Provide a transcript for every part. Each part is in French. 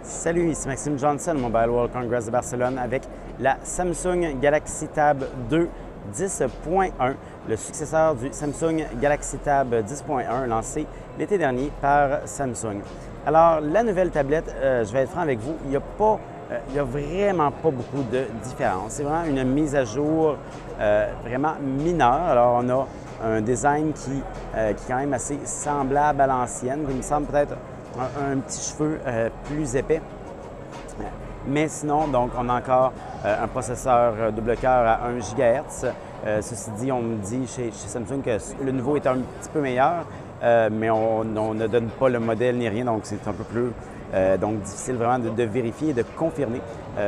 Salut, ici Maxime Johnson, Mobile World Congress de Barcelone avec la Samsung Galaxy Tab 2 10.1, le successeur du Samsung Galaxy Tab 10.1 lancé l'été dernier par Samsung. Alors, la nouvelle tablette, je vais être franc avec vous, il n'y a vraiment pas beaucoup de différence. C'est vraiment une mise à jour vraiment mineure. Alors, on a un design qui est quand même assez semblable à l'ancienne. Il me semble peut-être un petit cheveu plus épais. Mais sinon, donc, on a encore un processeur double cœur à 1 GHz. Ceci dit, on me dit chez Samsung que le nouveau est un petit peu meilleur, mais on ne donne pas le modèle ni rien, donc c'est un peu plus difficile vraiment de vérifier et de confirmer.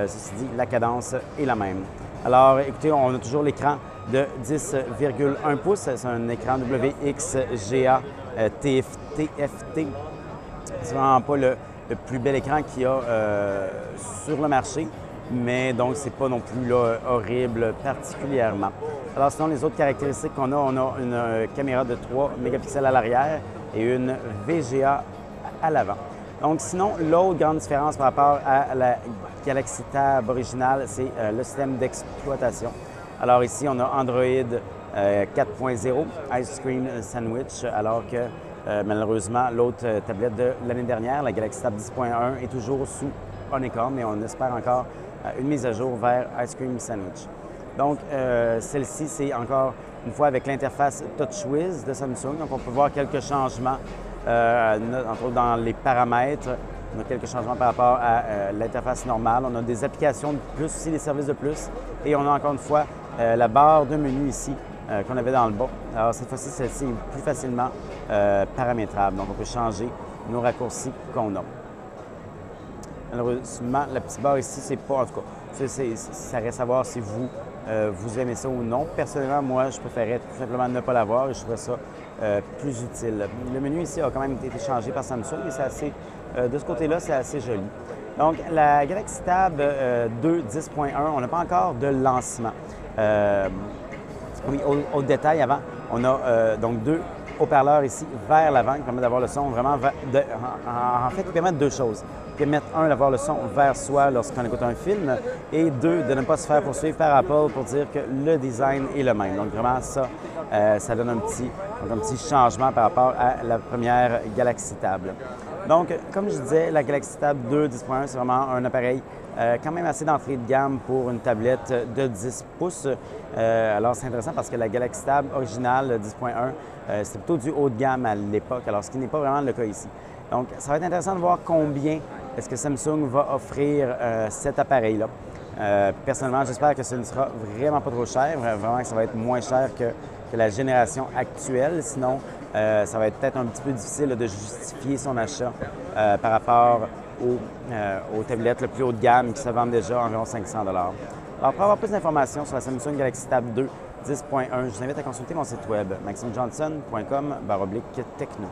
Ceci dit, la cadence est la même. Alors, écoutez, on a toujours l'écran de 10,1 pouces. C'est un écran WXGA TFT. C'est vraiment pas le plus bel écran qu'il y a sur le marché, mais donc c'est pas non plus là, horrible particulièrement. Alors sinon, les autres caractéristiques qu'on a, on a une caméra de 3 mégapixels à l'arrière et une VGA à l'avant. Donc sinon, l'autre grande différence par rapport à la Galaxy Tab originale, c'est le système d'exploitation. Alors ici, on a Android 4.0, Ice Cream Sandwich, alors que malheureusement, l'autre tablette de l'année dernière, la Galaxy Tab 10.1, est toujours sous Honeycomb, mais on espère encore une mise à jour vers Ice Cream Sandwich. Donc, celle-ci, c'est encore une fois avec l'interface TouchWiz de Samsung. Donc, on peut voir quelques changements, entre autres dans les paramètres. On a quelques changements par rapport à l'interface normale. On a des applications de plus, aussi des services de plus. Et on a encore une fois la barre de menu ici qu'on avait dans le bas. Alors, cette fois-ci, celle-ci est plus facilement paramétrable. Donc, on peut changer nos raccourcis qu'on a. Malheureusement, la petite barre ici, c'est pas, en tout cas, ça reste à voir si vous aimez ça ou non. Personnellement, moi, je préférais tout simplement ne pas l'avoir et je trouvais ça plus utile. Le menu ici a quand même été changé par Samsung et c'est assez, de ce côté-là, c'est assez joli. Donc, la Galaxy Tab 2 10.1, on n'a pas encore de lancement. Oui, au détail avant, on a donc deux haut-parleurs ici vers l'avant qui permettent d'avoir le son vraiment en fait, qui permettent deux choses. Qui permettent, un, d'avoir le son vers soi lorsqu'on écoute un film, et deux, de ne pas se faire poursuivre par Apple pour dire que le design est le même. Donc vraiment, ça donne un petit changement par rapport à la première Galaxy Tab. Donc, comme je disais, la Galaxy Tab 2 10.1, c'est vraiment un appareil quand même assez d'entrée de gamme pour une tablette de 10 pouces. Alors, c'est intéressant parce que la Galaxy Tab originale 10.1, c'était plutôt du haut de gamme à l'époque, alors ce qui n'est pas vraiment le cas ici. Donc, ça va être intéressant de voir combien est-ce que Samsung va offrir cet appareil-là. Personnellement, j'espère que ce ne sera vraiment pas trop cher, vraiment que ça va être moins cher que la génération actuelle. Sinon, ça va être peut-être un petit peu difficile de justifier son achat par rapport aux tablettes le plus haut de gamme qui se vendent déjà à environ 500 $. Alors, pour avoir plus d'informations sur la Samsung Galaxy Tab 2 10.1, je vous invite à consulter mon site web maximejohnson.com/techno.